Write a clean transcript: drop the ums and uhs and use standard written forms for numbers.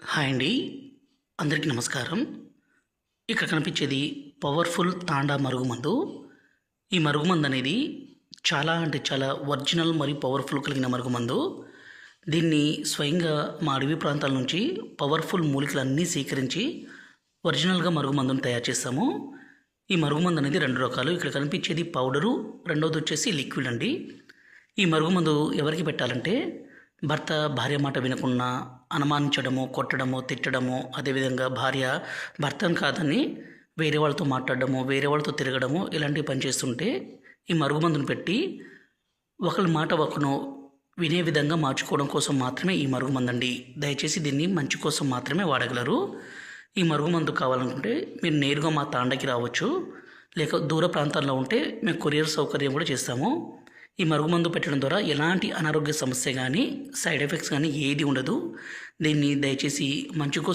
Hi అండి. అందరికీ నమస్కారం. ఇక్కడ కనిపించేది పవర్ఫుల్ తాండా మరుగుమందు. ఈ మరుగుమందు అనేది చాలా అంటే చాలా ఒరిజినల్ మరియు పవర్ఫుల్ కలిగిన మరుగుమందు. దీన్ని స్వయంగా మా అడవి ప్రాంతాల నుంచి పవర్ఫుల్ మూలికలన్నీ సేకరించి ఒరిజినల్గా మరుగుమందును తయారు చేస్తాము. ఈ మరుగుమందు అనేది 2 రకాలు. ఇక్కడ కనిపించేది పౌడరు, రెండోది వచ్చేసి లిక్విడ్ అండి. ఈ మరుగుమందు ఎవరికి పెట్టాలంటే భర్త భార్య మాట వినకుండా అనుమానించడము, కొట్టడము, తిట్టడము, అదేవిధంగా భార్య భర్తను కాదని వేరే వాళ్ళతో మాట్లాడడము, వేరే వాళ్ళతో తిరగడము ఇలాంటివి పని చేస్తుంటే ఈ మరుగుమందును పెట్టి ఒకరి మాట ఒకరు వినే విధంగా మార్చుకోవడం కోసం మాత్రమే ఈ మరుగుమందండి. దయచేసి దీన్ని మంచి కోసం మాత్రమే వాడగలరు. ఈ మరుగుమందు కావాలనుకుంటే మీరు నేరుగా మా తాండకి రావచ్చు, లేక దూర ప్రాంతాల్లో ఉంటే మేము కొరియర్ సౌకర్యం కూడా చేస్తాము. ఈ మరుగుమందు పెట్టడం ద్వారా ఎలాంటి అనారోగ్య సమస్య కానీ సైడ్ ఎఫెక్ట్స్ కానీ ఏది ఉండదు. దీన్ని దయచేసి మంచి కోసం